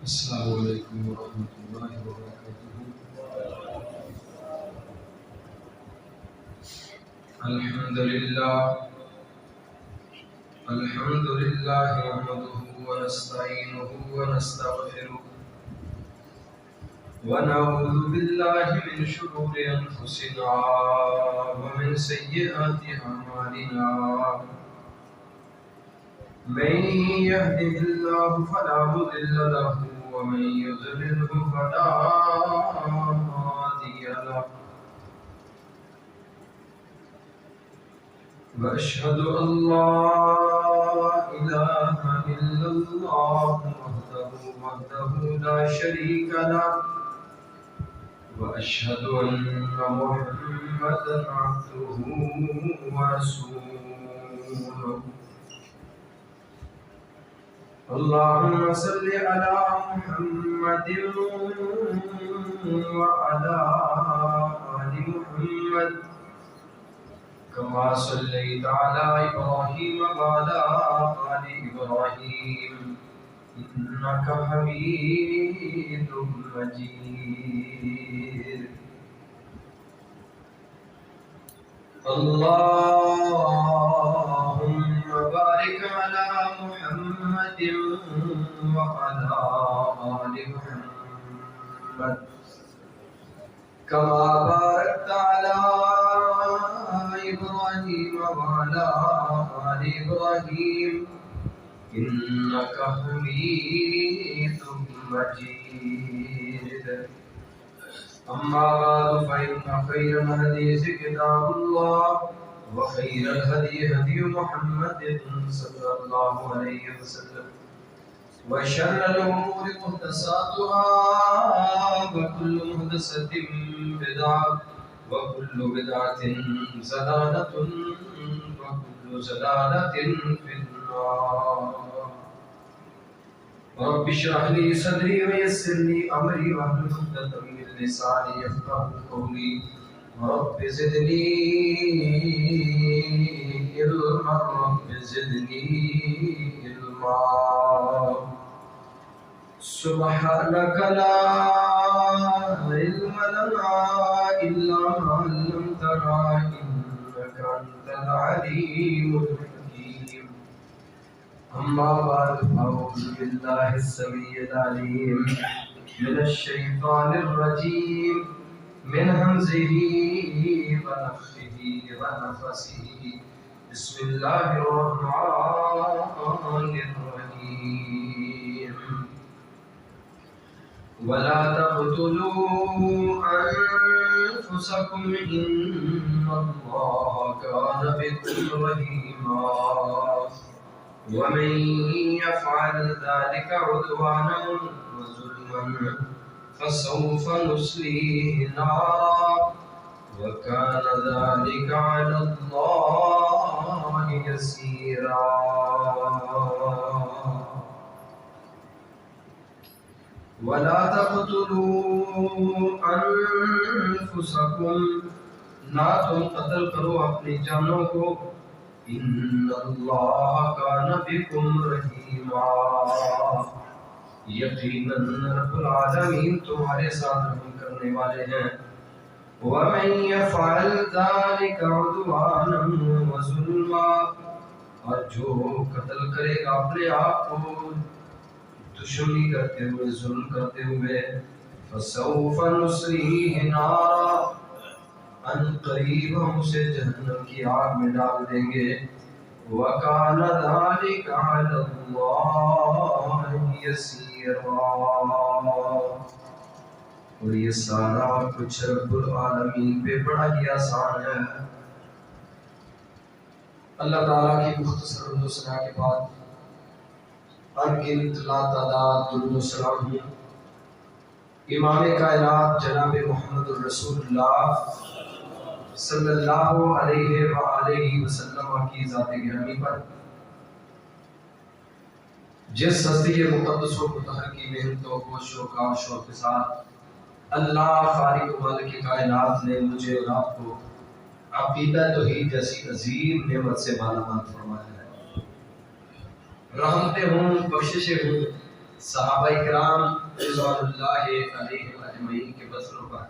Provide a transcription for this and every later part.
السلام علیکم ورحمۃ اللہ وبرکاتہ۔ الحمد للہ نحمده ونستعینه ونستغفره ونعوذ باللہ من شرور انفسنا ومن سیئات اعمالنا، من يهده الله فلا مضل له ومن يضلله فلا هادي له، وأشهد أن لا إله إلا الله وحده لا شريك له، وأشهد أن محمدا عبده ورسوله. اللهم صل على محمد وعلى آل محمد كما صليت على إبراهيم وعلى آل إبراهيم إنك حميد مجيد. اللهم بارك على محمد وعلى آل محمد كما باركت على إبراهيم وعلى آل إبراهيم إنك حميد مجيد. أما بعد فإن خير الحديث كتاب الله وخير الهدي هدي محمد صلى الله عليه وسلم وشر الأمور محدثاتها وكل محدثة بدعة وكل بدعة ضلالة وكل ضلالة في النار. رب اشرح لي صدري ويسر لي أمري واحلل عقدة من لساني يفقهوا قولي. رب زدني علما رب زدني علما. سبحانك لا علم لنا إلا ما علمتنا إنك أنت العليم الحكيم. أما بعد أعوذ بالله السميع العليم من الشيطان الرجيم من همزه ونفخه ونفسه. بسم الله الرحمن الرحيم. ولا تقتلوا أنفسكم إن الله كان بكم رحيما ومن يفعل ذلك عدوانا وظلما فسوف نصليه نارا وكان ذلك على الله يسيرا. ولا تقتلوا انفسکم، نہ تم قتل کرو اپنی جانوں کو. ان اللہ کان بکم رحیما، یقیناً رب العالمین تمہارے ساتھ رحم کرنے والے ہیں. ومن يفعل ذلك عدوانا وظلما، اور جو قتل کرے گا اپنے آپ کو دشمنی کرتے ہوئے ظلم کرتے ہوئے، فسوف نصلیہ نارا، ان قریب ہم اسے جہنم کی آگ میں ڈال دیں گے. وَكَانَ ذَلِكَ عَلَى اللَّهِ يَسِيرًا، اور یہ سارا کچھ رب العالمین پہ بڑا ہی آسان ہے. اللہ تعالیٰ کی مختصر حمد و ثنا کے بعد انگنت لا تعداد درود و سلام امام کائنات جناب محمد الرسول اللہ صلی اللہ علیہ وآلہ وسلم کی ذات گرامی پر، جس ہستی مقدس و مطہر کی محنت و کوشش و کاوش کے ساتھ اللہ خالق و مالک کائنات نے مجھے اور آپ کو عقیدہ توحید جیسی عظیم نعمت سے مالا مال فرمایا ہے. رحمتیں ہوں، بخششیں ہوں، صحابہ کرام رضوان اللہ علیہم اجمعین کے بسروں پر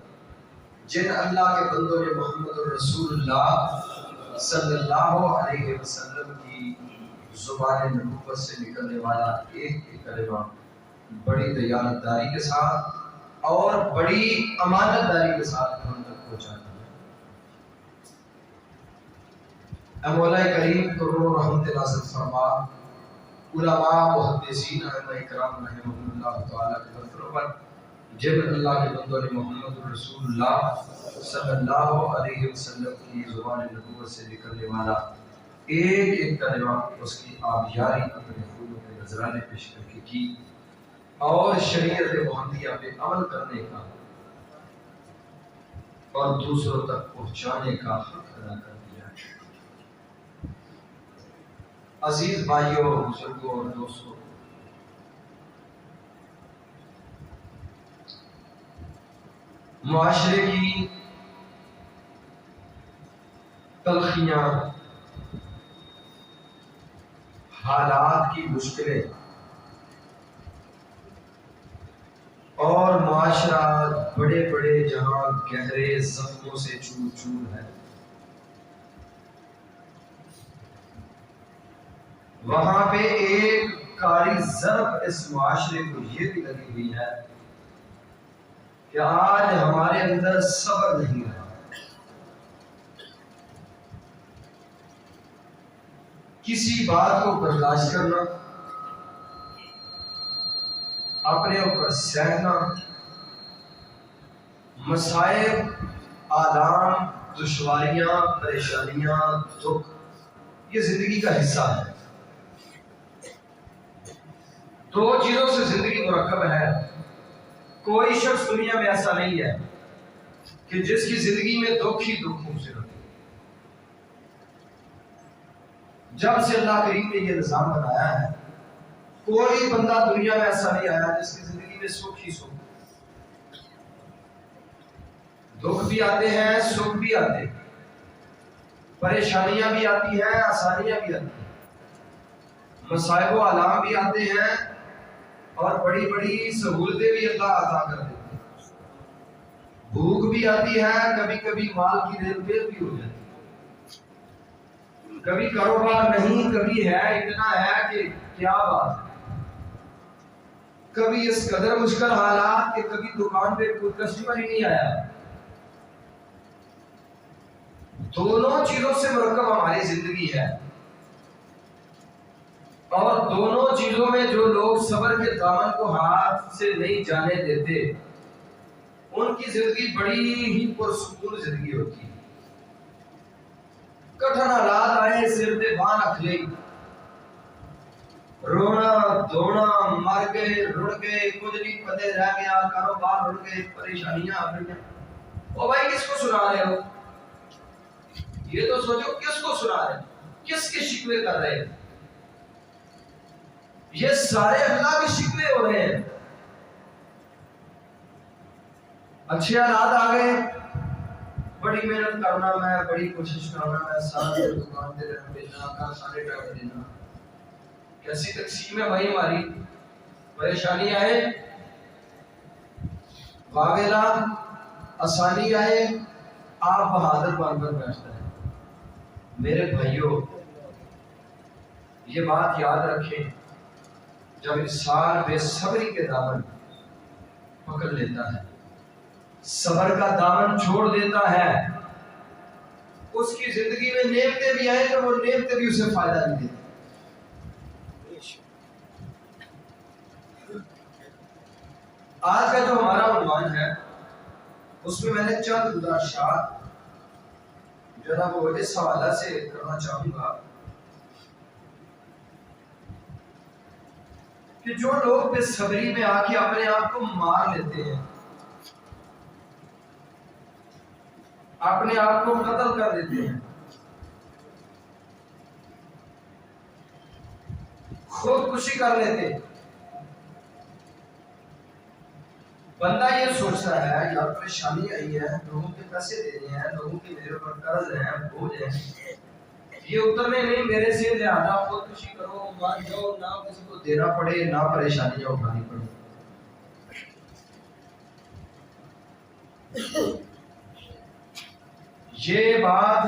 جن اللہ کے بندوں نے محمد رسول اللہ صلی اللہ علیہ وسلم کی زبان نبوت سے نکلنے والا ایک کلمہ بڑی دیانتداری کے ساتھ اور بڑی امانت داری کے ساتھ ہم تک پہنچانا ہے۔ اے مولا کریم کروڑ رحمت نازل فرما، علماء محدثین ائمہ کرام رحمۃ اللہ تعالی کے بندوں پر جن اللہ کے بندوں نے محمد رسول اللہ صلی اللہ علیہ وسلم کی زبان نبوت سے نکلنے والا ایک ایک کلمہ اس کی آبیاری اپنے پھولوں کے نذرانے پیش کر کے کی اور شریعت محمدیہ پہ عمل کرنے کا اور دوسروں تک پہنچانے کا حق ادا کر دیا۔ عزیز بھائیوں، بزرگوں اور دوستوں، معاشرے کی تلخیاں، حالات کی مشکلیں اور معاشرہ بڑے بڑے جہاں گہرے زخموں سے چور چور ہے، وہاں پہ ایک کاری ضرب اس معاشرے کو یہ بھی لگی ہوئی ہے کہ آج ہمارے اندر صبر نہیں رہا۔ کسی بات کو برداشت کرنا، اپنے اوپر سہنا، مصائب، آلام، دشواریاں، پریشانیاں، دکھ، یہ زندگی کا حصہ ہے۔ دو چیزوں سے زندگی مرکب ہے۔ کوئی شخص دنیا میں ایسا نہیں ہے کہ جس کی زندگی میں دکھ ہی دکھوں سے رہے۔ جب سے اللہ کریم نے یہ نظام بنایا ہے، کوئی بندہ دنیا میں ایسا نہیں آیا جس کی زندگی میں سکھ ہی سکھ۔ دکھ بھی آتے ہیں، سکھ بھی آتے ہیں، پریشانیاں بھی آتی ہیں، آسانیاں بھی آتی ہیں، مصائب و آلام بھی آتے ہیں اور بڑی بڑی سہولتیں بھی اللہ عطا کر دیتے ہیں۔ بھوک بھی آتی ہے، کبھی کبھی مال کی ریل بھی ہو جاتی ہے، کبھی کاروبار نہیں، کبھی ہے اتنا ہے کہ کیا بات ہے، کبھی اس قدر مشکل حالات کہ کبھی دکان پہ کوئی کسٹمر ہی نہیں آیا۔ دونوں چیزوں سے مرکب ہماری زندگی ہے، اور دونوں چیزوں میں جو لوگ صبر کے دامن کو ہاتھ سے نہیں جانے دیتے ان کی زندگی بڑی ہی پرسکون زندگی ہوتی ہے۔ کٹھن حالات آئے، سر تے بان رکھ لئی، رونا دھونا، مر گئے، رڑ گئے، کچھ نہیں پتے رہ گیا، کاروبار رڑ گئے، پریشانیاں آ گئی۔ او بھائی کس کو سنا رہے ہو؟ یہ تو سوچو کس کو سنا رہے ہو، کس کے شکوے کر رہے ہیں؟ یہ سارے اللہ کے شکوے ہو رہے ہیں۔ اچھے حالات آ گئے، بڑی محنت کرنا میں، بڑی کوشش کرنا میں، سارے دکان دے رہنا بیچنا، کل سارے ٹائم دینا، کیسی تقسیم ہے بھائی ہماری۔ پریشانی آئے، واویلا، آسانی آئے، آپ بہادر بن کر بیٹھتے ہیں۔ میرے بھائیوں، یہ بات یاد رکھیں، جب انسان بے صبری کے دامن پکڑ لیتا ہے، صبر کا دامن چھوڑ دیتا ہے، اس کی زندگی میں نعمتیں بھی آئیں تو وہ نعمتیں بھی اسے فائدہ نہیں دیتی۔ آج کا جو ہمارا عنوان ہے اس میں نے چند گزارشات جناب وہ اس حوالہ سے کرنا چاہوں گا کہ جو لوگ بے صبری میں آ کے اپنے آپ کو مار لیتے ہیں، اپنے آپ کو قتل کر دیتے ہیں، خودکشی کر لیتے ہیں، بندہ یہ سوچتا ہے یار پریشانی آئی ہے، لوگوں کے پیسے دینے ہیں، لوگوں کے میرے پر قرض ہیں، بوجھ ہیں، یہ اترنے نہیں میرے سے، لہذا خودکشی کرو، مار جاؤ، نہ کسی کو دینا پڑے، نہ پریشانیاں اٹھانی پڑے۔ یہ بات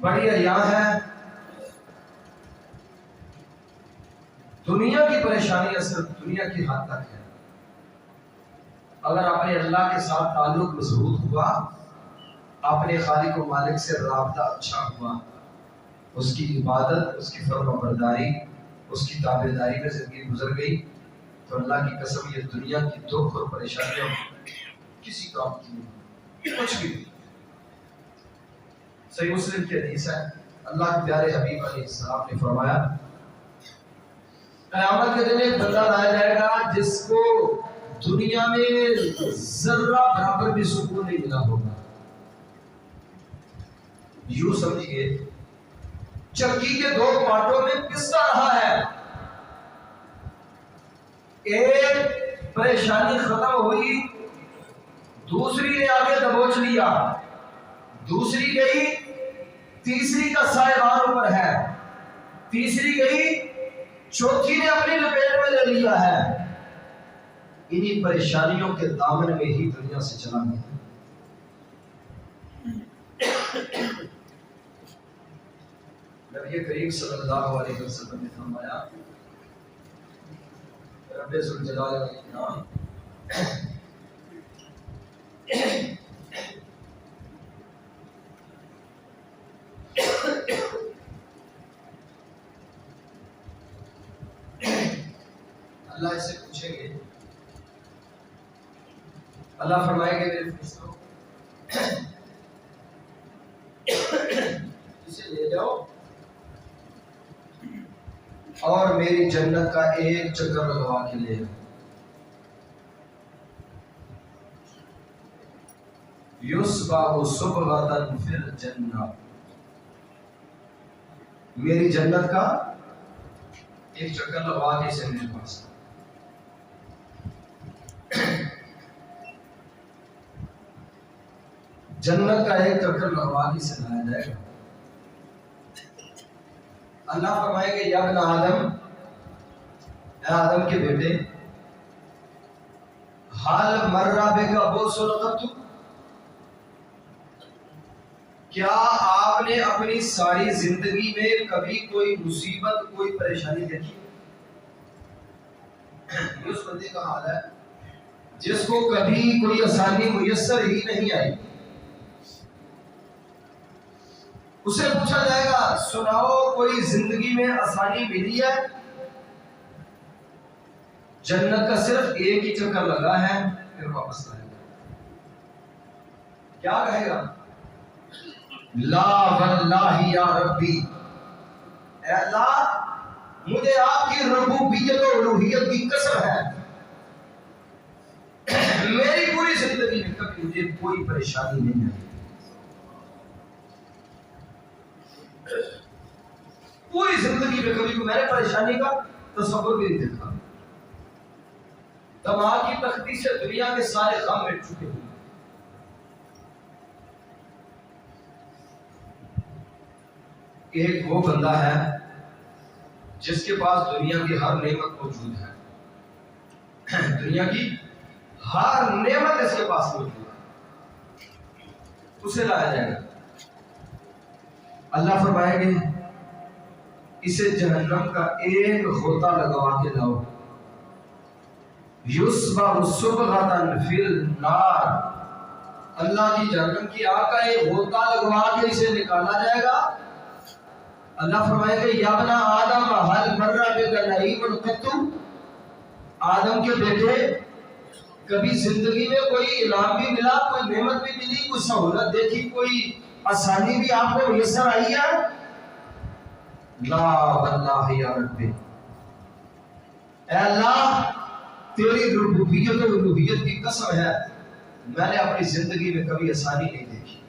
بڑی عیاں ہے۔ دنیا کی پریشانیاں صرف دنیا کی حد تک ہے۔ اگر اپنے اللہ کے ساتھ تعلق مضبوط ہوا، اپنے خالق و مالک سے رابطہ اچھا ہوا، اس کی عبادت، اس کی فرما برداری، اس کی تابعداری میں زندگی گزر گئی، تو اللہ کی قسم یہ دنیا کی دکھ اور پریشانیاں کسی کام کی نہیں، کچھ بھی نہیں۔ صحیح مسلم کی حدیث ہے، اللہ کے پیارے حبیب علیہ السلام نے فرمایا، قیامت کے دن ایک بندہ لایا جائے گا جس کو دنیا میں ذرہ برابر بھی سکون نہیں ملا ہوگا۔ یوں سمجھیے چکی کے دو پارٹوں میں پستا رہا ہے، ایک پریشانی ختم ہوئی، دوسری نے آگے دبوچ لیا، دوسری گئی، تیسری کا سائبان اوپر ہے، تیسری گئی، چوتھی نے اپنی لپیٹ میں لے لیا ہے۔ انہی پریشانیوں کے دامن میں ہی دنیا سے چلا گیا۔ نبی کریم صلی اللہ علیہ وسلم نے فرمایا، رب ذوالجلال والاکرام اللہ اس سے پوچھیں گے، اللہ فرمائے گے میرے فرشتوں اسے لے جاؤ اور میری جنت کا ایک چکر لگوا کے لے آؤ۔ یصبح صبغۃ فی الجنہ، میری جنت کا ایک چکر لگوا کے اسے میرے پاس۔ جنت کا ایک چکر لگوا کے اسے لایا جائے گا۔ اللہ فرمائے گے، یا ابن آدم، اے آدم کے بیٹے، حال مرہ بک بؤس قط، کیا آپ نے اپنی ساری زندگی میں کبھی کوئی مصیبت، کوئی پریشانی دیکھی؟ یہ اس بندے کا حال ہے جس کو کبھی کوئی آسانی میسر ہی نہیں آئی۔ اسے پوچھا جائے گا، سناؤ کوئی زندگی میں آسانی ملی ہے؟ جنت کا صرف ایک ہی چکر لگا ہے، پھر واپس آئے گا۔ کیا کہے گا؟ لا واللہ یا ربی، اے اللہ مجھے آپ کی ربوبیت و الوہیت کی قسم ہے، میری پوری زندگی میں کبھی مجھے کوئی پریشانی نہیں آئی، پوری زندگی میں کبھی میں نے پریشانی کا تصور بھی نہیں دیکھا۔ دماغ کی تختی سے دنیا کے سارے غم مٹ چکے ہیں۔ ایک وہ بندہ ہے جس کے پاس دنیا کی ہر نعمت موجود ہے، دنیا کی ہر نعمت اس کے پاس موجود ہے، اسے لایا جائے گا۔ اللہ فرمائے گے، اسے جہنم کا ایک غوطہ لگوا کے لاؤ، یصبح صبغۃ فی النار، اللہ کی جہنم کی آگ کا ایک غوطہ لگوا کے اسے نکالا جائے گا۔ اللہ فرمائے گا، یا ابن آدم هل مر بک نعیم قط، آدم کے بیٹے کبھی زندگی میں کوئی انعام بھی ملا، کوئی نعمت بھی ملی، کوئی سہولت دیکھی، کوئی آسانی بھی آپ کو میسر آئی ہے؟ لا واللہ یا ربی، اے اللہ تیری ربوبیت و الوہیت کی قسم ہے، میں نے اپنی زندگی میں کبھی آسانی نہیں دیکھی۔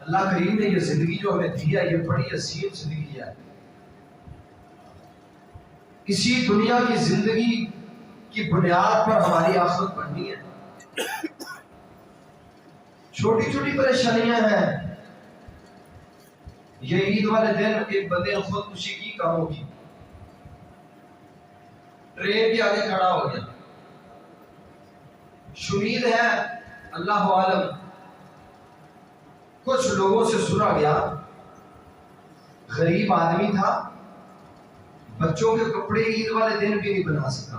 اللہ کریم نے یہ زندگی جو ہمیں دی ہے، یہ بڑی عظیم زندگی ہے۔ اسی دنیا کی زندگی کی بنیاد پر ہماری آخرت بننی ہے. چھوٹی چھوٹی پریشانیاں ہیں. یہ عید والے دن ایک بندے نے خودکشی کی کاموں کی، ٹرین کے آگے کھڑا ہو گیا. شمید ہے اللہ عالم، کچھ لوگوں سے سنا گیا، غریب آدمی تھا، بچوں کے کپڑے عید والے دن بھی نہیں بنا سکا.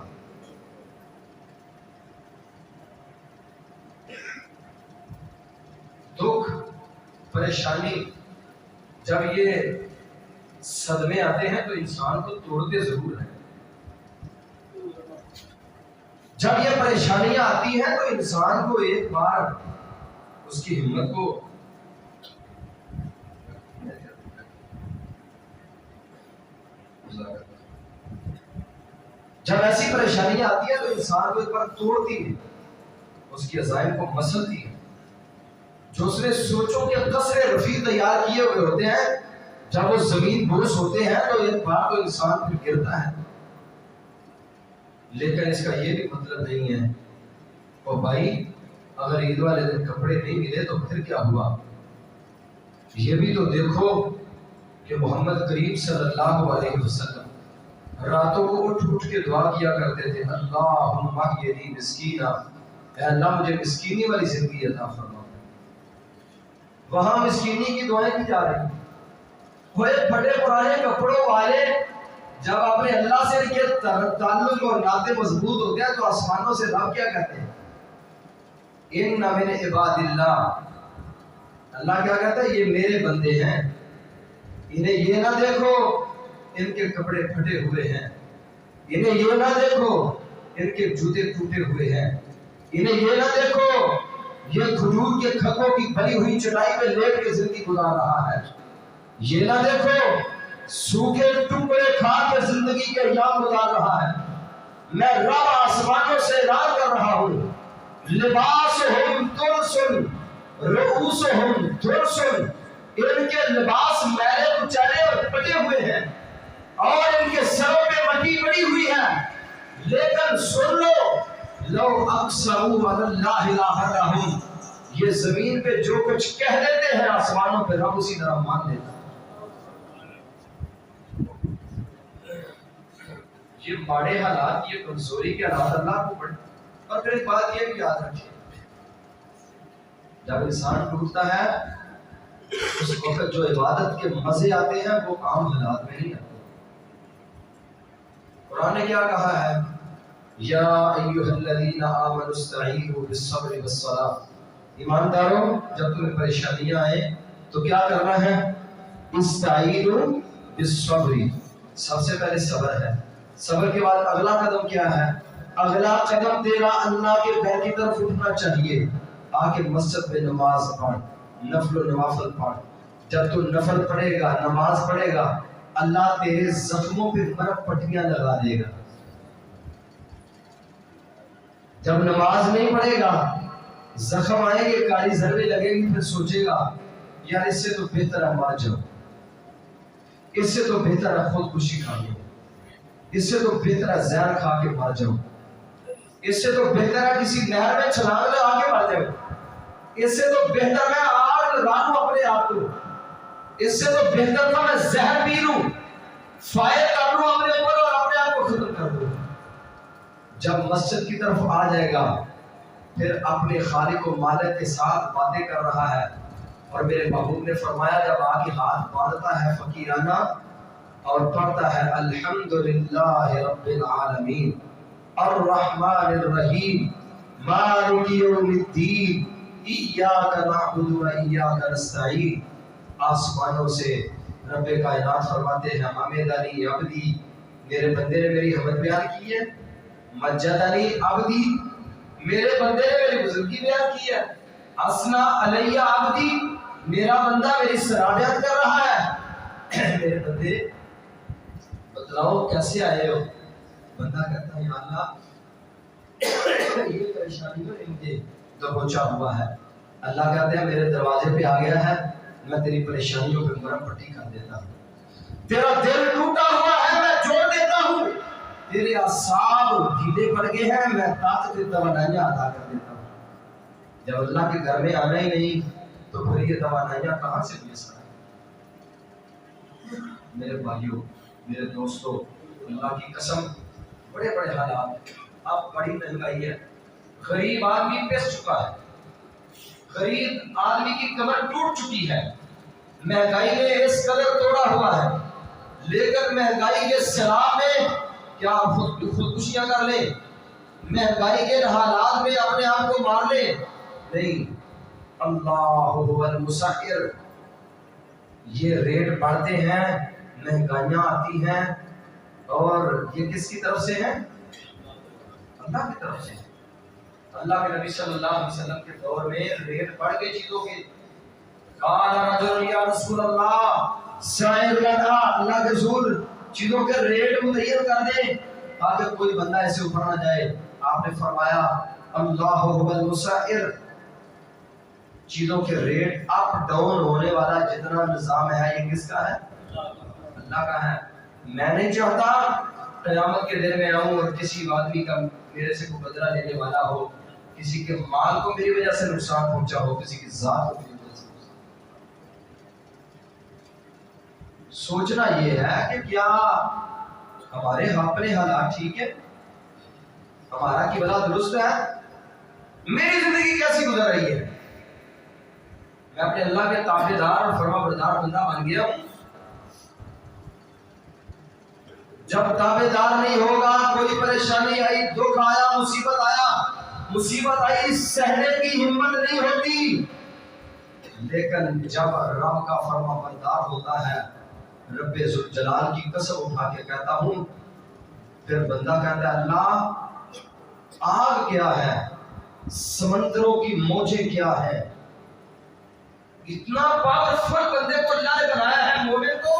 دکھ پریشانی جب یہ صدمے آتے ہیں تو انسان کو توڑتے ضرور ہیں. جب یہ پریشانیاں آتی ہیں تو انسان کو ایک بار اس کی ہمت کو جب ایسی پریشانیاں آتی ہیں تو انسان کو ایک بار توڑتی ہے، اس کی عزائم کو مسلتی ہے. جو اس نے سوچوں کے قصر رفیع تیار کیے ہوئے ہوتے ہیں، جب وہ زمین بوس ہوتے ہیں تو ایک بار تو انسان پھر گرتا ہے. لیکن اس کا یہ بھی مطلب نہیں ہے او بھائی اگر عید والے دن کپڑے نہیں ملے تو پھر کیا ہوا. یہ بھی تو دیکھو کہ محمد کریم صلی اللہ علیہ وسلم راتوں کو اٹھ کے دعا کیا کرتے تھے، اللہم احیینی مسکینا، اے اللہ مجھے مسکینی والی زندگی عطا فرما. وہاں مسکینی کی دعائیں کی جا رہی ہیں. ہوئے پھٹے پرانے کپڑوں والے جب اپنے اللہ سے ان کے تعلق اور ناطے مضبوط ہوتے ہیں تو آسمانوں سے رب کیا کہتے ہیں؟ ان من عباد اللہ، اللہ کیا کہتا ہے؟ یہ میرے بندے ہیں، انہیں یہ نہ دیکھو ان کے کپڑے پھٹے ہوئے ہیں، انہیں یہ نہ دیکھو ان کے جوتے ٹوٹے ہوئے ہیں، انہیں یہ نہ دیکھو یہ کھجور کے کھکوں کی بھری ہوئی چٹائی پہ لیٹ کے زندگی گزار رہا ہے، یہ نہ دیکھو سوکھے ٹکڑے کھا کے زندگی کے ایام گزار رہا ہے. میں رب آسمانوں سے اعلان کر رہا ہوں، لباسہم ترسن رؤوسہم ترسن، ان کے لباس میلے کچیلے اور پٹے ہوئے ہیں اور ان کے سروں پہ مٹی پڑی ہوئی ہے. لیکن سن لو، لو اقسموا علی اللہ لأبرہم، یہ زمین پہ جو کچھ کہہ دیتے ہیں آسمانوں پہ رب اسی طرح مان لیتا. یہ ماڑے حالات، یہ کمزوری کے حالات اللہ کو پڑھیں. اور پھر ایک بات یہ بھی یاد رکھیں، جب انسان ٹوٹتا ہے اس وقت جو عبادت کے مزے آتے ہیں وہ عام حالات میں نہیں آتے. قرآن نے کیا کہا ہے؟ یا ایھا الذین آمنوا استعینوا بالصبر والصلاۃ، ایمانداروں جب تمہیں پریشانیاں آئیں تو کیا کرنا ہے؟ استعینوا بالصبر، سب سے پہلے صبر ہے. صبر کے بعد اگلا قدم کیا ہے؟ اگلا قدم تیرا اللہ کے گھر کی طرف اٹھنا چاہیے، آ کے مسجد میں نماز پڑھ، نفل و نوافل پڑھ. جب تو نفل پڑھے گا، نماز پڑھے گا، اللہ تیرے زخموں پہ برف پٹیاں لگا دے گا. جب نماز نہیں پڑھے گا، زخم آئیں گے، کالی ضربیں لگے گی، پھر سوچے گا یار اس سے تو بہتر ہے مر جاؤ، اس سے تو بہتر ہے خودکشی کر لو، اس سے تو بہتر ہے زہر کھا کے مر جاؤ، اس سے تو بہتر ہے کسی نہر میں چھلانگ لگا کے مر جاؤ، اس سے تو بہتر ہے آگ لگا لوں اپنے آپ کو، اس سے تو بہتر تھا میں زہر پی لوں، فائر کر لوں اپنے اوپر اور اپنے آپ کو ختم کر دوں. جب مسجد کی طرف آ جائے گا پھر اپنے خالق و مالک کے ساتھ باتیں کر رہا ہے. اور میرے محبوب نے فرمایا جب آگے ہاتھ باندھتا ہے فقیرانہ اور پڑھتا ہے الحمدللہ رب العالمین الرحمن الرحیم مالک یوم الدین ایاک نعبد و ایاک نستعین، آسمانوں سے رب کائنات فرماتے ہیں حمدنی عبدی، میرے بندے نے میری حمد بیان کی ہے، مجدنی عبدی، میرے بندے نے میری بزرگی بیان کی ہے، اسنا علی عبدی، میرا بندہ میری سراہ بیان کر رہا ہے. میرے بندے بتلاؤ کیسے آئے ہو؟ بندہ کہتا ہے یا اللہ یہ پریشانیوں نے مجھے دبوچا ہوا ہے. اللہ کہتے ہیں میرے دروازے پہ آ گیا ہے، میں تیری پریشانیوں پہ مرہم پٹی کر دیتا ہوں. تیرا دل ٹوٹا ہوا ہے، میں جوڑ دیتا ہوں. تیرے اعصاب ڈھیلے پڑ گئے ہیں، میں طاقت توانائیاں ادا کر دیتا ہوں۔ جب اللہ کے گھر میں آنا ہی نہیں تو پھر یہ توانائیاں کہاں سے مل سکتی؟ میرے بھائیوں، میرے دوستوں، اللہ کی قسم بڑے بڑے حالات، اب بڑی مہنگائی ہے، غریب آدمی پس چکا ہے، غریب آدمی کی کمر ٹوٹ چکی ہے، مہنگائی نے اس قدر توڑا ہوا ہے، لیکن مہنگائی کے سیلاب میں کیا خودکشیاں کر لیں، مہنگائی کے حالات میں اپنے آپ کو مار لیں؟ نہیں، اللہ هو المسعر۔ یہ ریٹ بڑھتے ہیں، مہنگائیاں آتی ہیں، اور یہ کس کی طرف سے ہیں؟ اللہ کی طرف سے۔ اللہ کے نبی صلی اللہ علیہ وسلم کے دور میں ریٹ بڑھ گئے چیزوں کے۔ قال رجل یا رسول اللہ، سائر لنا، اللہ کے رسول چیزوں کے ریٹ متعین کر دیں تاکہ کوئی بندہ ایسے اوپر نہ جائے۔ آپ نے فرمایا اللہ هو المسعر، چیزوں کے ریٹ اپ ڈاؤن ہونے والا جتنا نظام ہے یہ کس کا ہے؟ اللہ کا ہے۔ میں نہیں چاہتا قیامت کے دن میں آؤں اور کسی آدمی کا میرے سے کوئی بدلہ لینے والا ہو، کسی کے مال کو میری وجہ سے نقصان پہنچا ہو، کسی کی ذات کو میری وجہ سے۔ سوچنا یہ ہے کہ کیا ہمارے اپنے حالات ٹھیک ہے؟ ہمارا کی بلا درست ہے؟ میری زندگی کیسی گزر رہی ہے؟ میں اپنے اللہ کے تابعدار اور فرما بردار بندہ بن گیا ہوں؟ جب تابعدار نہیں ہوگا، کوئی پریشانی آئی، دکھ آیا، مصیبت آئی، سہنے کی ہمت نہیں ہوتی۔ لیکن جب رب کا فرما بردار ہوتا ہے، رب ذوالجلال کی قسم اٹھا کے کہتا ہوں، پھر بندہ کہتا ہے اللہ آگ کیا ہے، سمندروں کی موجیں کیا ہے۔ اتنا پاورفل بندے کو اللہ نے بنایا ہے، مومن کو۔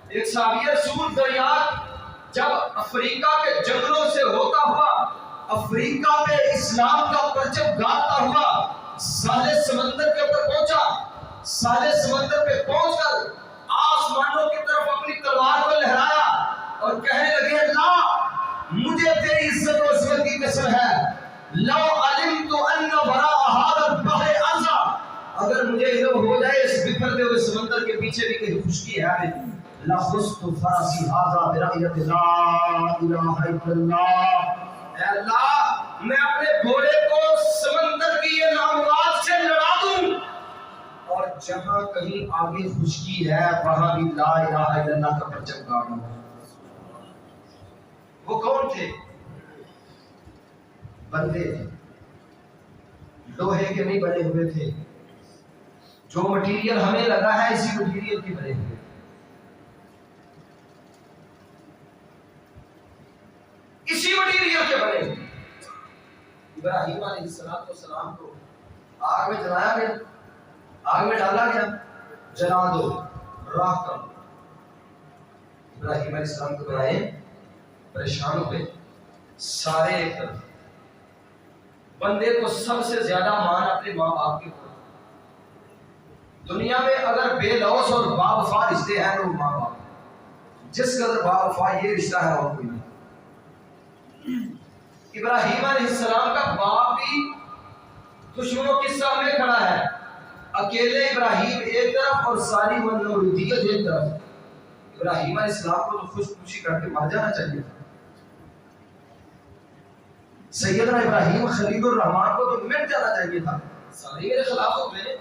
ایک صحابی رسول فریاد جب افریقہ کے جنگلوں سے ہوتا ہوا افریقہ میں اسلام کا پرچم گاتا ہوا ساحل سمندر کے اوپر پہنچا، ساحل سمندر پہ پہنچ کر آسمانوں کی طرف اپنی تلوار کو لہرایا اور کہنے لگے اللہ مجھے تیری عزت و عظمت کی قسم ہے، لو علمت ان وراء هذا البحر ارضا، اگر مجھے علم ہو جائے اس بکھرتے ہوئے سمندر کے پیچھے بھی کہیں خشکی ہے، لخست فرسی هذا برأیت لا الہ الا اللہ، اے اللہ میں اپنے گھوڑے کو سمندر کی یہ امواج سے لڑا دوں، اور جہاں کہیں آگے خشکی ہے وہاں بھی لا الہ الا اللہ کا پرچم گاڑوں۔ وہ کون تھے؟ بندے تھے، لوہے کے نہیں بنے ہوئے تھے، جو مٹیریل ہمیں لگا ہے اسی مٹیریل کی بنے ہوئے، اسی مٹیریل کے بنے ہوئے۔ ابراہیم علیہ السلام کو آگ میں جلایا گیا، آگ میں ڈالا گیا، جلا دو، راکھ کر دو۔ ابراہیم علیہ السلام کو بنائے، پریشان ہوئے سارے ایک طرف۔ بندے کو سب سے زیادہ مان اپنے ماں باپ کے اوپر۔ دنیا میں اگر بے لوث اور با وفا رشتے ہیں تو ماں باپ، جس قدر با وفا یہ رشتہ ہے اور کوئی نہیں۔ ابراہیم علیہ السلام کا باپ بھی دشمنوں کی صف میں کھڑا ہے، اکیلے ابراہیم ایک طرف اور ساری نمرودیت ایک طرف۔ ابراہیم علیہ السلام کو تو خودکشی کر کے مر جانا چاہیے تھا، سیدنا ابراہیم خلیل الرحمان کو تو مٹ جانا چاہیے تھا، سارے میرے خلاف ہو گئے۔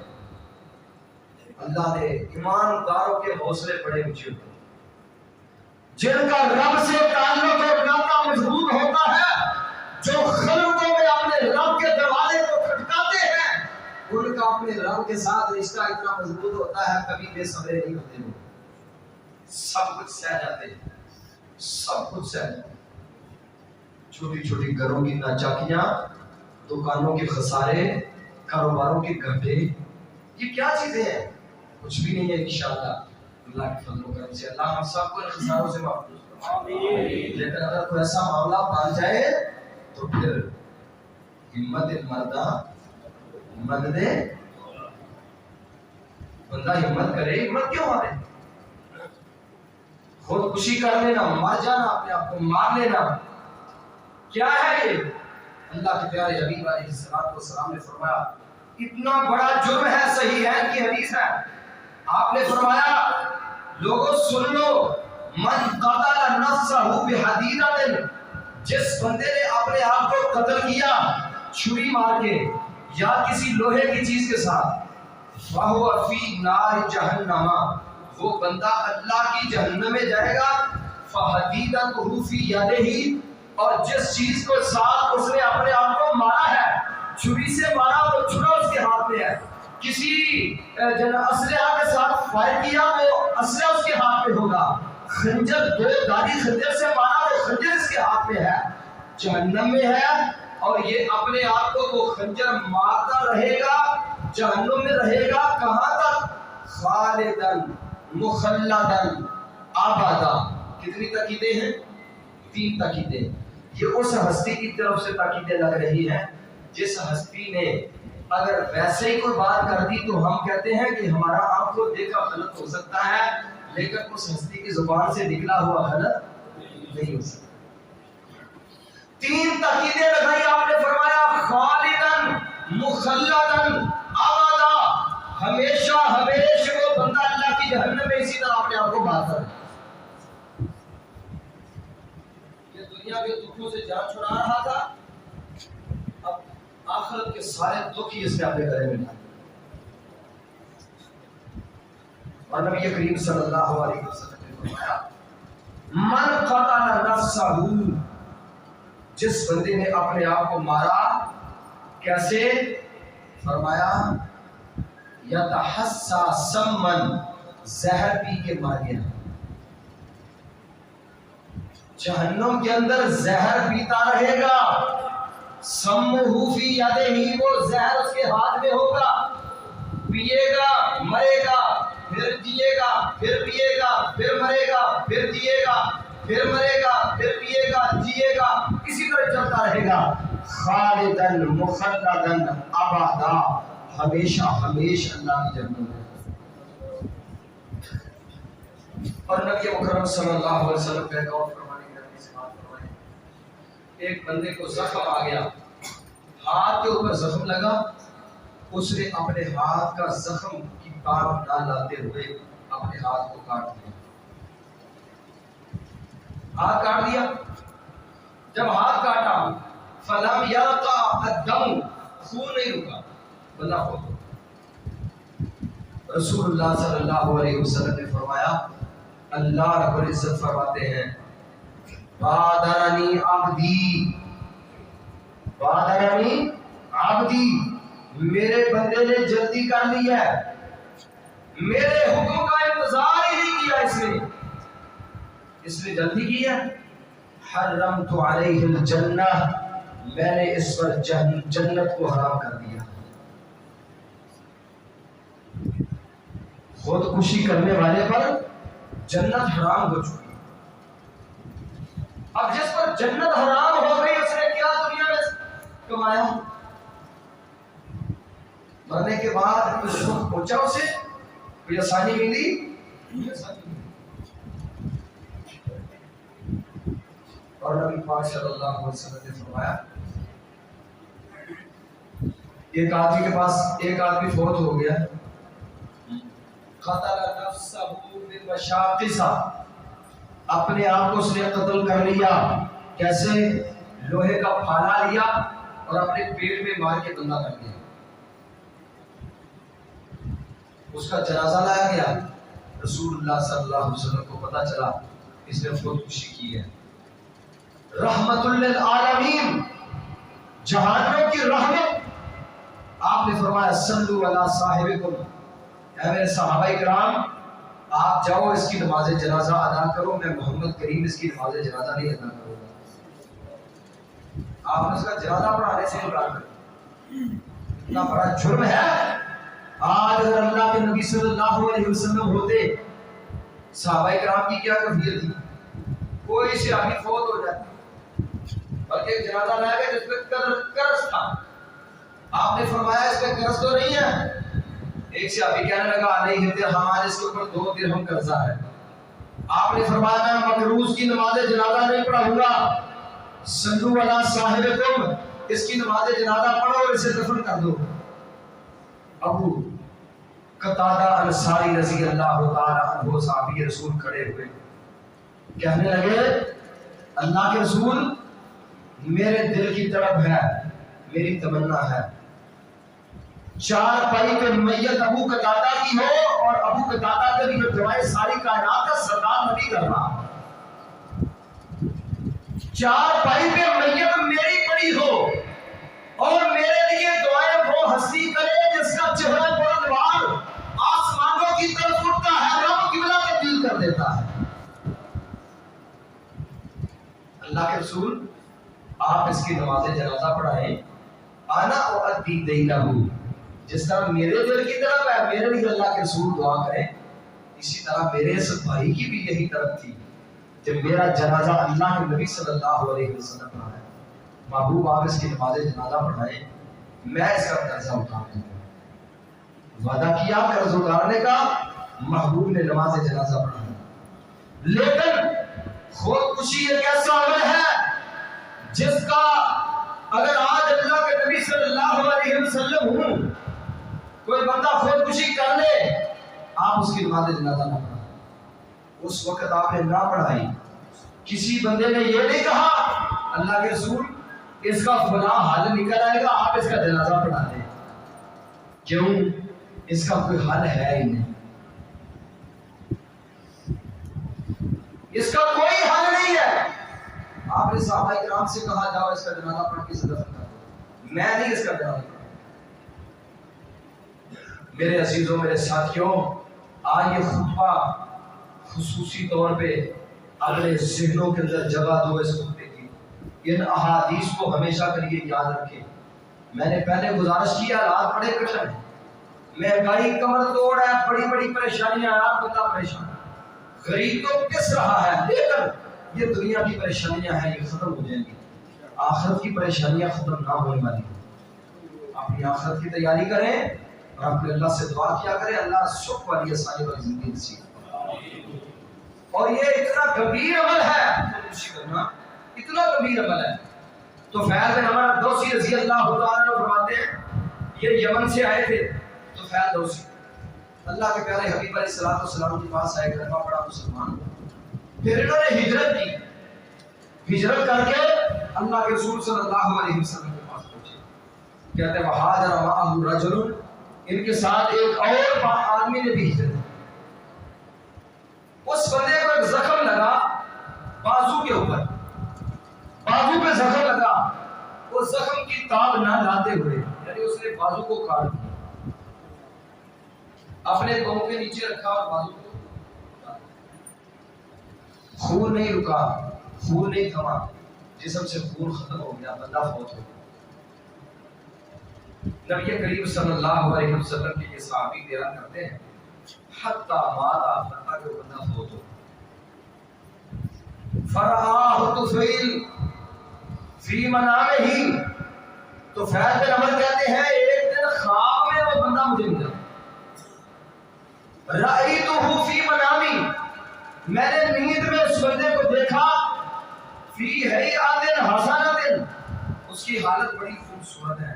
اللہ نے ایمانداروں کے حوصلے بڑے اونچے ہوتے ہیں، جن کا رب سے تعلق اور ناطہ مضبوط ہوتا ہے، جو خلقوں میں اپنے رب کے دروازے کو کھٹکاتے ہیں، ان کا اپنے رب کے ساتھ رشتہ اتنا مضبوط ہوتا ہے کبھی بے صبرے نہیں ہوتے، وہ سب کچھ سہ جاتے ہیں، سب کچھ سہ جاتے ہیں۔ چھوٹی چھوٹی گھروں کی ناچاکیاں، دکانوں کے خسارے، کاروباروں کے گھاٹے، یہ کیا چیزیں ہیں؟ کچھ بھی نہیں ہے انشاءاللہ اللہ کے فضل و کرم سے۔ اللہ ہم سب کو خساروں سے محفوظ فرمائے۔ لیکن اگر کوئی ایسا معاملہ بن جائے تو پھر ہمت مردہ ہمت دے، بندہ ہمت کرے، ہمت کیوں ہارے؟ خودکشی کر لینا، مر جانا، اپنے آپ کو مار لینا، کیا ہے یہ؟ اللہ کے پیارے حبیب علیہ السلام نے فرمایا اتنا بڑا جرم ہے، صحیح ہے کی حدیث ہے، آپ نے فرمایا لوگوں سن لو، من قتل نفسہ بحدیدۃ، جس بندے نے اپنے آپ کو قتل کیا چھری مار کے یا کسی لوہے کی چیز کے ساتھ، فَهُوَ فِي نَارِ جَهَنَّمَ، وہ بندہ اللہ کی جہنم میں جائے گا، فَحَدِيدَتُهُ فِي يَدِهِ، اور جس چیز کو ساتھ اس نے اپنے آپ کو مارا ہے، چھری سے مارا وہ چھرا اس کے ہاتھ میں ہے، کسی اسلحہ کے ساتھ فائر کیا وہ اسلحہ اس کے ہاتھ میں ہوگا، خنجر دو داری خنجر سے مارا وہ خنجر اس کے ہاتھ میں ہے، جہنم میں ہے، اور یہ اپنے آپ کو وہ خنجر مارتا رہے گا، جہنم میں رہے گا، کہاں تک؟ خالدن مخلدن ابدا۔ کتنی تاکیدیں ہیں؟ 3 تاکیدیں۔ یہ اس ہستی کی طرف سے تاکیدیں لگ رہی ہیں جس ہستی نے اگر ویسے ہی کوئی بات کر دی تو ہم کہتے ہیں کہ ہمارا آپ کو دیکھا غلط ہو سکتا ہے، لیکن اس ہستی کی زبان سے نکلا ہوا غلط نہیں ہو سکتا۔ 3 تاکیدیں لگائی آپ نے، فرمایا خالدن مخلدن ابدا، ہمیشہ ہمیشہ وہ بندہ اللہ کی جہنم میں اسی طرح اپنے آپ کو بات کرے۔ یہ دنیا کے دکھوں سے جان چھڑا رہا تھا، اب آخرت کے سارے دکھ ہی اس نے اپنے گلے میں ڈالے۔ اور نبی کریم صلی اللہ علیہ وسلم نے فرمایا من قتل نفسہ، جس بندے نے اپنے آپ کو مارا، کیسے؟ فرمایا یتحسا سمن، زہر پی کے مر گیا، جہنم کے اندر زہر پیتا رہے گا، سمہ فی یدہ، وہ زہر اس کے ہاتھ میں ہوگا، پیے گا مرے گا، پھر جیے گا، پھر پیے گا، پھر مرے گا، پھر جیے گا، پھر مرے گا، پھر پیے گا، جیے گا، اسی طرح چلتا رہے گا، خالدن مخلدن ابدا، ہمیشہ ہمیشہ اللہ کی جنت میں۔ اور نبی مکرم صلی اللہ علیہ وسلم پہ غور فرمانے کی حدیث سے بات فرمائے، ایک بندے کو زخم آ گیا، ہاتھ کے اوپر زخم لگا، اس نے اپنے ہاتھ کا زخم کی بات نہ لاتے ہوئے اپنے ہاتھ کو کاٹ دیا، ہاتھ کاٹ دیا، جب ہاتھ کاٹا فلم یلقا الدم، خون نہیں رکا، بندہ خود۔ رسول اللہ صلی اللہ علیہ وسلم نے فرمایا، اللہ رب العزت فرماتے ہیں بادرنی عبدی، بادرنی عبدی، میرے بندے نے جلدی کر لی ہے، میرے حکم کا انتظار ہی نہیں کیا، اس نے جلدی کی ہے، حرمت علیہ الجنہ، میں نے اس پر جنت کو حرام کر دیا۔ خودکشی کرنے والے پر جنت حرام ہو چکی، اب جس پر جنت حرام ہو گئی اس نے کیا دنیا میں کمایا؟ مرنے کے بعد کچھ سکھ پہنچا، اسے کوئی آسانی ملی؟ اور نبی پاک صلی اللہ علیہ وسلم نے فرمایا ایک آدمی کے پاس ایک آدمی فوت ہو گیا، قتل نفسہ بالمشاقصہ، اپنے آپ کو اس نے قتل کر لیا، کیسے؟ لوہے کا پھالا لیا اور اپنے پیٹ میں مار کے بندہ کر دیا، اس کا جنازہ لایا گیا، رسول اللہ صلی اللہ علیہ وسلم کو پتا چلا اس نے خودکشی کی ہے۔ رحمت للعالمین، جہانوں کی رحمت، آپ نے فرمایا صلو علی صاحبکم، اے میرے صحابہ کرام آپ جاؤ اس کی نماز جنازہ ادا کرو، میں محمد کریم اس کی نماز جنازہ نہیں ادا کروں گا۔ آپ نے اس کا جنازہ پڑھانے سے انکار کر دیا، اتنا بڑا جرم ہے۔ آج اگر اللہ کے نبی صلی اللہ علیہ وسلم ہوتے، صحابہ کرام کی کیا کیفیت تھی؟ کوئی صحابی فوت ہو جاتا، بلکہ ایک جنازہ لایا گیا جس پہ قرض تھا، آپ نے فرمایا اس پہ قرض تو نہیں ہے، ایک صحابی کہنے لگا نہیں ہے درہم، اس کے اوپر 2 درہم قرضہ ہے، آپ نے فرمایا میں مقروض کی نماز جنازہ نہیں پڑھاؤں گا، صلو علی صاحبکم، اس کی نماز جنازہ پڑھو اور اسے دفن کر دو۔ ابو قتادہ انصاری رضی اللہ تعالی عنہ صحابی رسول کھڑے ہوئے کہنے لگے اللہ کے رسول میرے دل کی طرف ہے، میری تمنا ہے چار پائی پہ میت ابو قتادہ کی ہو اور ابو قتادہ کے لیے دعائیں ساری کائنات کا سردار نبی کرنا، چار پائی پہ میت میری پڑی ہو اور میرے لیے دعائیں وہ ہستی کرے جس کا چہرہ بلندوار آسمانوں کی طرف اٹھتا ہے، رب قبلہ تبدیل کر دیتا ہے۔ اللہ کے رسول آپ اس کی نماز جنازہ پڑھائیں، آنا اؤدی دینہ، جس طرح میرے دل کی طرف ہے میرے لیے اللہ کے رسول دعا کریں، اسی طرح میرے اس بھائی کی بھی یہی طرف تھی کہ میرا جنازہ اللہ کے نبی صلی اللہ علیہ وسلم پڑھائے، محبوب آپ اس کی نماز جنازہ پڑھائیں، میں اس کا قرضہ اتار دوں گا۔ وعدہ کیا قرض اتارنے کا، محبوب نے نماز جنازہ پڑھایا۔ لیکن خودکشی ایک ایسا عمل ہے جس کا اگر آج اللہ کے نبی صلی اللہ علیہ وسلم ہوں کوئی بندہ خودکشی کر لے، آپ اس کی نماز جنازہ نہ پڑھائیں۔ اس وقت آپ نے نہ پڑھائی، کسی بندے نے یہ نہیں کہا اللہ کے رسول اس کا فلاں حل نکل آئے گا آپ اس کا جنازہ پڑھا دیں، کیوں؟ اس کا کوئی حل ہے ہی نہیں، اس کا کوئی حل نہیں ہے۔ آپ نے صحابہ کرام سے کہا جاؤ اس کا جنازہ پڑھ کے دفن کر دو، میں نہیں اس کا جنازہ پڑھا۔ میرے عزیزوں میرے ساتھیوں، آج یہ خطبہ خصوصی طور پہ اپنے ذہنوں کے اندر جگہ دو اس خطبے کی، ان احادیث کو ہمیشہ کے لیے یاد رکھیں۔ میں نے پہلے گزارش کی حالات بڑے کٹھن ہیں، مہنگائی کمر توڑ ہے، بڑی بڑی پریشانیاں، آپ بندہ پریشان، غریب تو پس رہا ہے، لیکن یہ دنیا کی پریشانیاں ہیں، یہ ختم ہو جائیں گی، آخرت کی پریشانیاں ختم نہ ہونے والی ہیں۔ اپنی آخرت کی تیاری کریں اور اپنے اللہ سے دعا کیا کریں اللہ سکھ والی آسانی والی زندگی نصیب۔ اور یہ اتنا گمبھیر عمل ہے، خودکشی کرنا اتنا گمبھیر عمل ہے۔ تو فیض بن عمر دوسی رضی اللہ تعالیٰ عنہ فرماتے ہیں یہ یمن سے آئے تھے، تو فیض دوسی اللہ کے پیارے حبیب علیہ الصلوۃ والسلام کے پاس آئے، کلمہ پڑھا، مسلمان، پھر انہوں نے ہجرت کی، ہجرت کر کے اللہ کے رسول صلی اللہ علیہ وسلم کے پاس پہنچے، کہتے ہیں وہاجر معہ رجل، ان کے ساتھ ایک اور آدمی نے بھی ہجرت کی۔ اس بندے کو ایک زخم لگا بازو کے اوپر، بازو پہ زخم لگا، وہ زخم کی تاب نہ لاتے ہوئے یعنی اس نے بازو کو کاٹ دیا، اپنے پاؤں کے نیچے رکھا اور بازو کو کاٹ دیا۔ خون نہیں رکا، خون نہیں تھما، جسم سے خون ختم ہو گیا، بندہ فوت ہو گیا۔ نبی کریم صلی اللہ علیہ وسلم کے یہ صحابی بیان کرتے ہیں حتی ماتا، حتی کہ بندہ فوت ہو، فرآہ طفیل فی منامہ، تو فیض بن عمر کہتے ہیں ایک دن خواب میں وہ بندہ مجھے ملا، رأیتہ فی منامی، میں نے نیند میں اس بندے کو دیکھا، فی ہیئۃ حسنۃ، اس کی حالت بڑی خوبصورت ہے،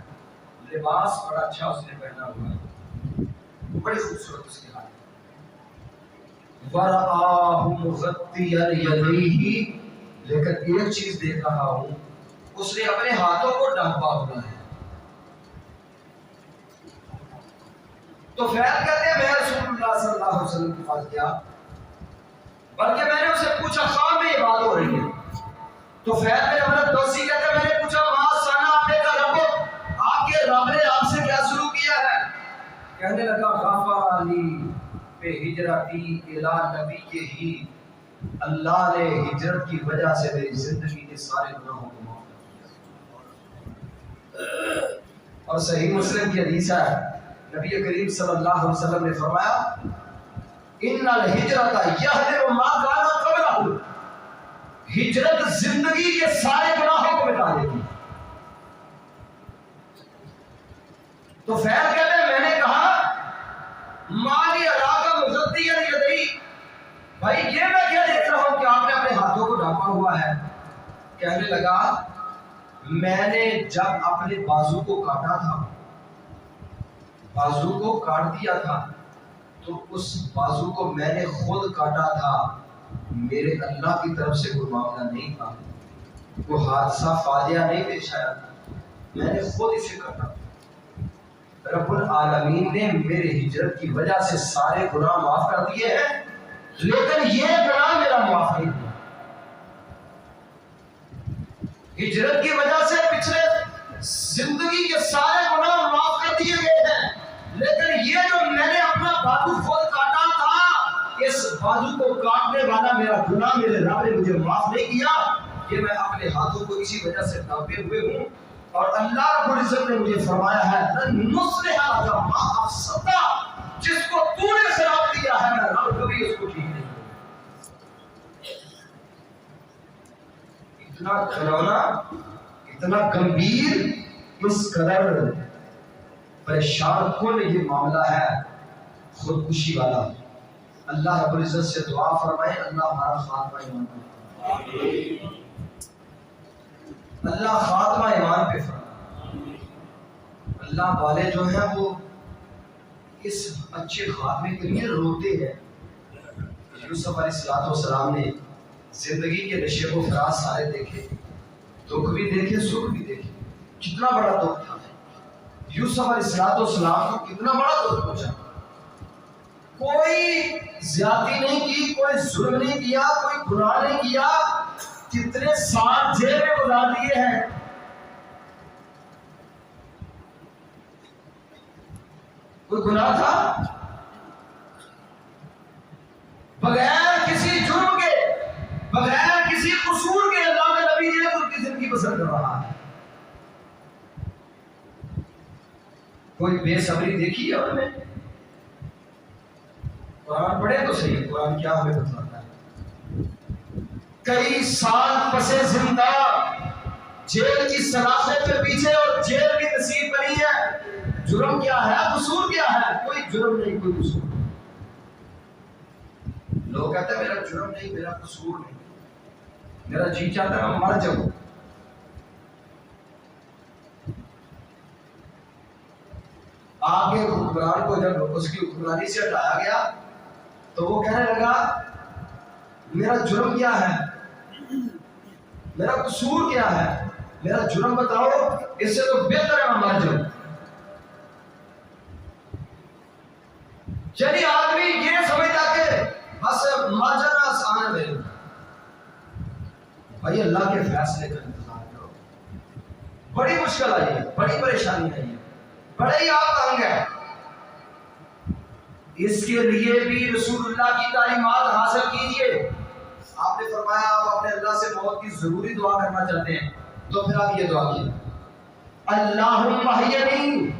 لباس بڑا اچھا اس نے پہنا ہوا ہے، بڑی خوبصورت اس کی حالت، وَرَآهُ مُغَطِّيًا يَدَيْهِ، لیکن ایک چیز دیکھ رہا ہوں اس نے اپنے ہاتھوں کو ڈھانپا ہوا ہے۔ تو فیض کہتے ہیں میں رسول اللہ صلی اللہ علیہ وسلم کے پاس گیا، بلکہ میں نے اسے پوچھا خواب میں یہ بات ہو رہی ہے، تو فیض بن عمر دوسی کہتے ہیں میں نے پوچھا ما صنع بک ربک، آپ کے رب نے آپ سے کیا سلوک کیا ہے؟ کہنے لگا غفر لی بہجرتی الی نبی ہی، اللہ نے ہجرت کی وجہ سے میری زندگی کے سارے گناہوں کو معاف کر دیا۔ اور صحیح مسلم کی حدیث ہے، نبی کریم صلی اللہ علیہ وسلم نے فرمایا ان الہجرت یہدم ما کان قبلہ، ہجرت زندگی کے سارے گناہوں کو مٹا دیتی۔ تو فیض کہتے ہیں میں نے کہا مالی اراک مغطی یدی، بھائی یہ میں کیا ہاتھوں کو ڈھانپا ہوا ہے. کہنے لگا میں نے جب اپنے بازو کو کاٹا تھا، بازو کو کاٹ دیا تھا، تو اس بازو کو میں نے خود کاٹا تھا، میرے اللہ کی طرف سے کوئی معاملہ نہیں تھا، کوئی حادثہ فاجعہ نہیں پیش آیا، میں نے خود اسے کاٹا. رب العالمین نے میرے ہجرت کی وجہ سے سارے گناہ معاف کر دیے ہیں، لیکن یہ گناہ میرا معاف نہیں ہوا. ہجرت کی وجہ سے پچھلے زندگی کے سارے گناہ معاف کر دیے گئے ہیں، لیکن یہ جو میں نے اپنا بازو خود کاٹا تھا، اس بازو کو کاٹنے والا میرا گناہ میرے رب نے مجھے معاف نہیں کیا. یہ میں اپنے ہاتھوں کو اسی وجہ سے ڈھانپے ہوئے ہوں. اور اللہ رب العزت نے مجھے فرمایا ہے نصلح لک ما افسدت، جس کو تو نے خراب کیا ہے میں رب کبھی اس کو ٹھیک نہیں کروں. اتنا کھلونا، اتنا گمبھیر، اس قدر پریشان کن یہ معاملہ ہے خودکشی والا. اللہ رب العزت سے دعا فرمائے اللہ ہمارا خاتمہ ایمان پہ، اللہ خاتمہ ایمان پہ فرمائے. اللہ والے جو ہیں وہ اس اچھے خاتمے کے لیے روتے ہیں. یوسف علیہ السلام نے زندگی کے نشیب و فراز سارے دیکھے، دکھ بھی دیکھے، سکھ بھی دیکھے. کتنا بڑا دکھ تھا یوسف علیہ السلام کو، کتنا بڑا دکھ پہنچا. کوئی زیادتی نہیں کی، کوئی ظلم نہیں کیا، کوئی گناہ نہیں کیا. کتنے سال جیل میں گزار دیے ہیں. کوئی گناہ تھا؟ بغیر کسی جرم کے، بغیر کسی قصور کے اللہ کے نبی نے ان کی زندگی بسر کر رہا ہے. کوئی بے صبری دیکھی ہے انہوں نے؟ قرآن پڑھے تو صحیح، قرآن کیا ہمیں بتاتا ہے. کئی سال پسے زندہ جیل کی سلاخت کے پیچھے، اور جیل بھی نصیب نہیں ہے. جرم کیا ہے، قصور کیا ہے؟ کوئی جرم نہیں، کوئی قصور نہیں. لوگ کہتے ہیں میرا جرم نہیں، میرا قصور نہیں، میرا جی چاہتا ہے میں مر جاؤں. آگے حکمران کو جب اس کی حکمرانی سے ہٹایا گیا تو وہ کہنے لگا میرا جرم کیا ہے، میرا قصور کیا ہے، میرا جرم بتاؤ، اس سے تو بہتر ہے میں مر جاؤں. یعنی آدمی یہ سمجھتا کہ بس مر جانا آسان ہے میرے لیے. بھائی اللہ کے فیصلے کا انتظار کرو. بڑی مشکل آئی ہے، بڑی پریشانی آئی ہے، بڑے ہی آپ تنگ ہے. اس کے لیے بھی رسول اللہ کی تعلیمات حاصل کیجئے. آپ نے فرمایا آپ اپنے اللہ سے موت کی ضروری دعا کرنا چاہتے ہیں تو پھر آپ یہ دعا کیجئے اللہم احینی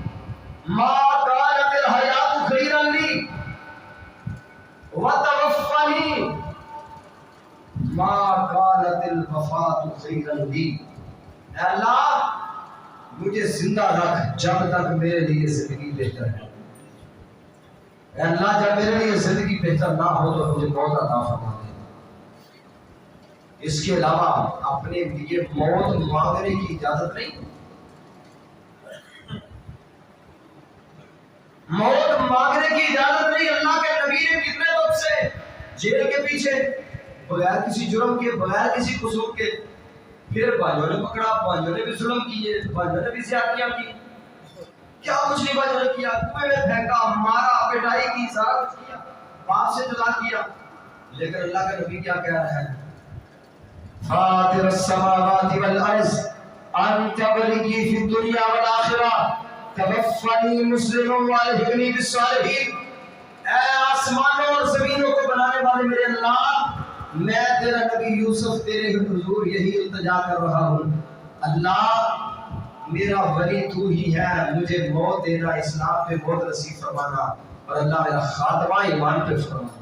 ما کانت الحیات خیرا لی وتوفنی ما کانت الوفات خیرا لی. اے اللہ مجھے زندہ رکھ جب تک میرے لیے زندگی بہتر ہے. اے اللہ جب میرے لیے زندگی بہتر نہ ہو تو مجھے موت عطا فرما دے. اس کے علاوہ اپنے لیے موت مانگنے کی اجازت نہیں. موت مانگنے کی اجازت نہیں. اللہ کے نبی نے کتنے وقت سے جیل کے پیچھے بغیر کسی جرم کے، بغیر کسی قصور کے، پھر بھائیوں نے پکڑا، بھائیوں نے بھی ظلم کیے، بھائیوں نے بھی زیادتیاں کی. کیا کچھ نہیں بھائیوں نے کیا، کنویں میں پھینکا، مارا، پٹائی کی، سارا کچھ کیا، باپ سے جدا کیا. لیکن اللہ کے نبی کیا کہہ رہے ہیں فاطر السماوات والارض انت ولی فی الدنیا والآخرہ توفنی مسلما والحقنی بالصالحین. اے آسمانوں اور زمینوں کو بنانے والے میرے اللہ، میں تیرا نبی یوسف تیرے حضور یہی التجا کر رہا ہوں. اللہ میرا ولی تو ہی ہے، مجھے موت دینا، اسلام پہ موت نصیب فرمانا، اور اللہ میرا خاتمہ ایمان پہ فرمانا.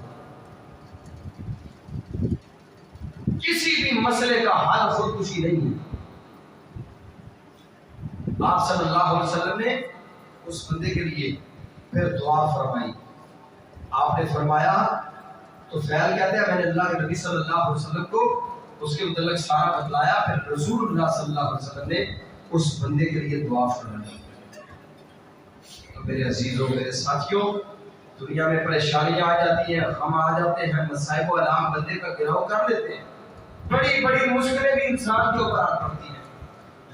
کسی بھی مسئلے کا حل خودکشی نہیں ہے. آپ صلی اللہ علیہ وسلم نے اس بندے کے لیے پھر دعا فرمائی. آپ نے فرمایا تو فعل کہتے ہیں میں نے اللہ کے نبی صلی اللہ علیہ وسلم کو اس کے متعلق سارا بتلایا، پھر رسول اللہ صلی اللہ علیہ وسلم نے اس بندے کے لیے دعا فرمائی۔ تو میرے عزیزوں، میرے ساتھیوں، دنیا میں پریشانیاں آ جاتی ہیں، غم آ جاتے ہیں، مصائب و آلام بندے کا گھیراؤ کر لیتے ہیں، بڑی بڑی مشکلیں بھی انسان کے اوپر آ پڑتی ہیں،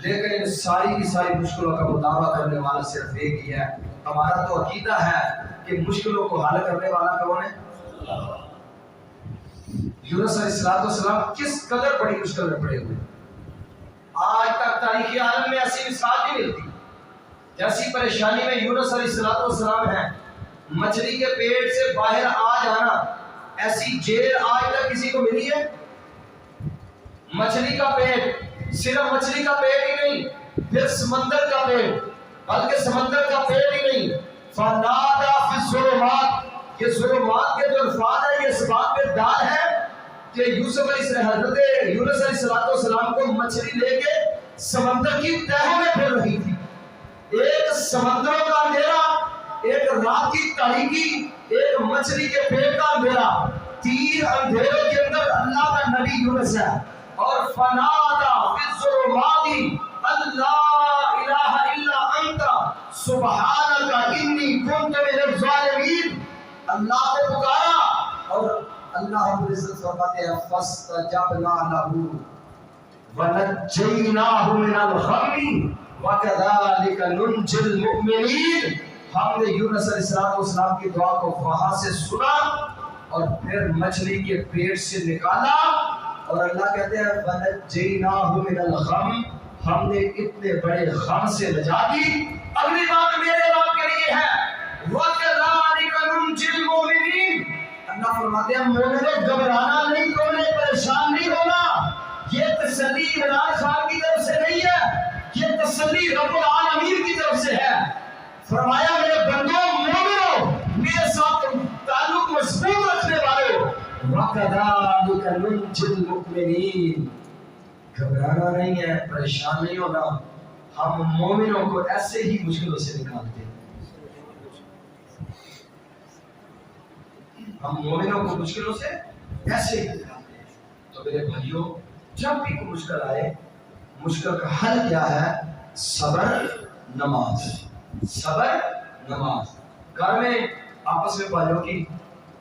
لیکن ان ساری کی ساری مشکلوں کا مداوع کرنے والا صرف ایک ہی ہے۔ ہمارا تو عقیدہ ہے کہ مشکلوں کو حل کرنے والا کون ہے؟ یونس علیہ السلام کس قدر بڑی مشکل میں پڑے ہوئے، آج تک تاریخ عالم میں ایسی مثال نہیں ملتی جیسی پریشانی میں یونس علیہ السلام ہیں۔ مچھلی کے پیٹ سے باہر آ جانا، ایسی جیل آج تک کسی کو ملی ہے؟ مچھلی کا پیٹ، صرف مچھلی کا پیٹ ہی نہیں، پھر سمندر کا پیٹ، بلکہ سمندر کا پیٹ ہی نہیں، فنادا فی الظلمات، یہ ظلمات کے جو الفاظ ہیں یہ اس بات پہ دال ہے کہ حضرت یونس علیہ السلام کو مچھلی لے کے سمندر کی تہوں میں پھر رہی تھی، ایک سمندروں کا اندھیرا، ایک رات کی تاریکی، ایک مچھلی کے پیٹ کا اندھیرا، تین اندھیروں کے اندر اللہ کا نبی یونس ہے، اور فنادا فی الظلمات اللہ الہ الا انت سبحانک انی کنت من الظالمین، اللہ کو پکارا، اور اللہ رب العزت فرماتے ہیں فاستجبنا له ونجیناہ من الغم وکذالک ننجی المؤمنین، ہم نے یونس علیہ السلام کی دعا کو وہاں سے سنا اور پھر مچھلی کے پیٹ سے نکالا، اور اللہ کہتے ہیں ونجیناہ من الغم، ہم نے اتنے بڑے غم سے نجات دی۔ اگلی بات میرے رب کے لیے ہے وکذالک ننجی المؤمنین، اللہ فرماتے ہیں مومنوں گھبرانا نہیں، کونے پریشان نہیں ہونا، یہ تسلی عمران خان کی طرف سے نہیں ہے، یہ تسلی رب العالمین کی طرف سے ہے۔ فرمایا میرے بندوں مومنوں، میرے ساتھ تعلق مضبوط رکھنے والوں، وَكَذَلِكَ نُنْجِي الْمُؤْمِنِينَ، گھبرانا نہیں ہے، پریشان نہیں ہونا، ہم مومنوں کو ایسے ہی مشکلوں سے نکالتے ہیں، ہم مومنوں کو مشکلوں سے ایسے ہی نکالتے ہیں۔ تو میرے بھائیوں، جب بھی کوئی مشکل آئے، مشکل کا حل کیا ہے؟ صبر، نماز، صبر، نماز۔ گھر میں آپس میں بھائیوں کی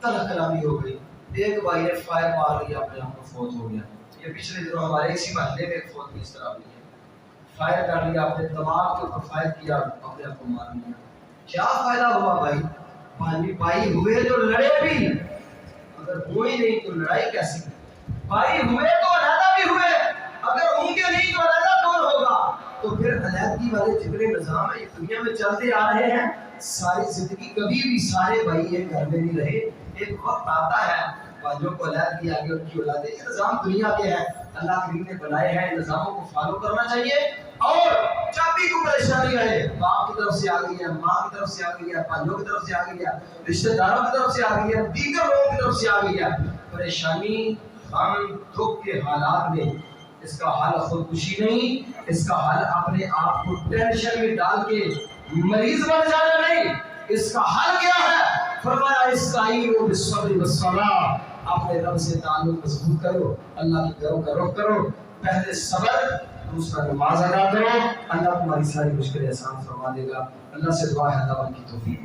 تلخ کلامی ہو گئی، ایک بھائی نے فائر مار لیا، اپنے آپ کو فوت ہو گیا، یہ پچھلے دنوں ہمارے اسی محلے میں ایک فوت کی اس طرح ہوئی ہے، فائر کر لیا، اپنے دماغ کے اوپر فائر کیا، اپنے آپ کو مار لیا۔ کیا فائدہ ہوا بھائی؟ بھائی ہوئے تو لڑے بھی، اگر ہوئی نہیں تو لڑائی کیسی؟ بھائی ہوئے تو علیحدہ بھی ہوئے، اگر ہوں گے نہیں تو علیحدہ کون ہوگا؟ تو پھر علیحدگی والے جتنے نظام ہیں یہ دنیا میں چلتے آ رہے ہیں، ساری زندگی کبھی بھی سارے بھائی ایک گھر میں نہیں رہے، ایک وقت آتا ہے بھائیوں کو علیحدگی آگے ان کی اولادیں، یہ نظام دنیا کے ہیں، اللہ کریم نے بنائے ہیں، ان نظاموں کو فالو کرنا چاہیے، اور جب بھی کوئی پریشانی آئے، باپ کی طرف سے آ گئی ہے، ماں کی طرف سے آ گئی ہے، بھائیوں کی طرف سے آ گئی ہے، رشتہ داروں کی طرف سے آ گئی ہے، دیگر لوگوں کی طرف سے آ گئی ہے، پریشانی، غم، دکھ کے حالات میں اس کا حل خودکشی نہیں، اس کا حل اپنے آپ کو ٹینشن میں ڈال کے مریض بن جانا نہیں، اس کا حل کیا ہے؟ فرمایا استعینوا بالصبر والصلاۃ، اپنے رب سے تعلق مضبوط کرو، اللہ کی گھروں کا رخ کرو، پہلے صبر، دوسرا نماز ادا کرو، اللہ تمہاری ساری مشکلیں آسان فرما دے گا۔ اللہ سے دعا ہے اللہ کی توفیق۔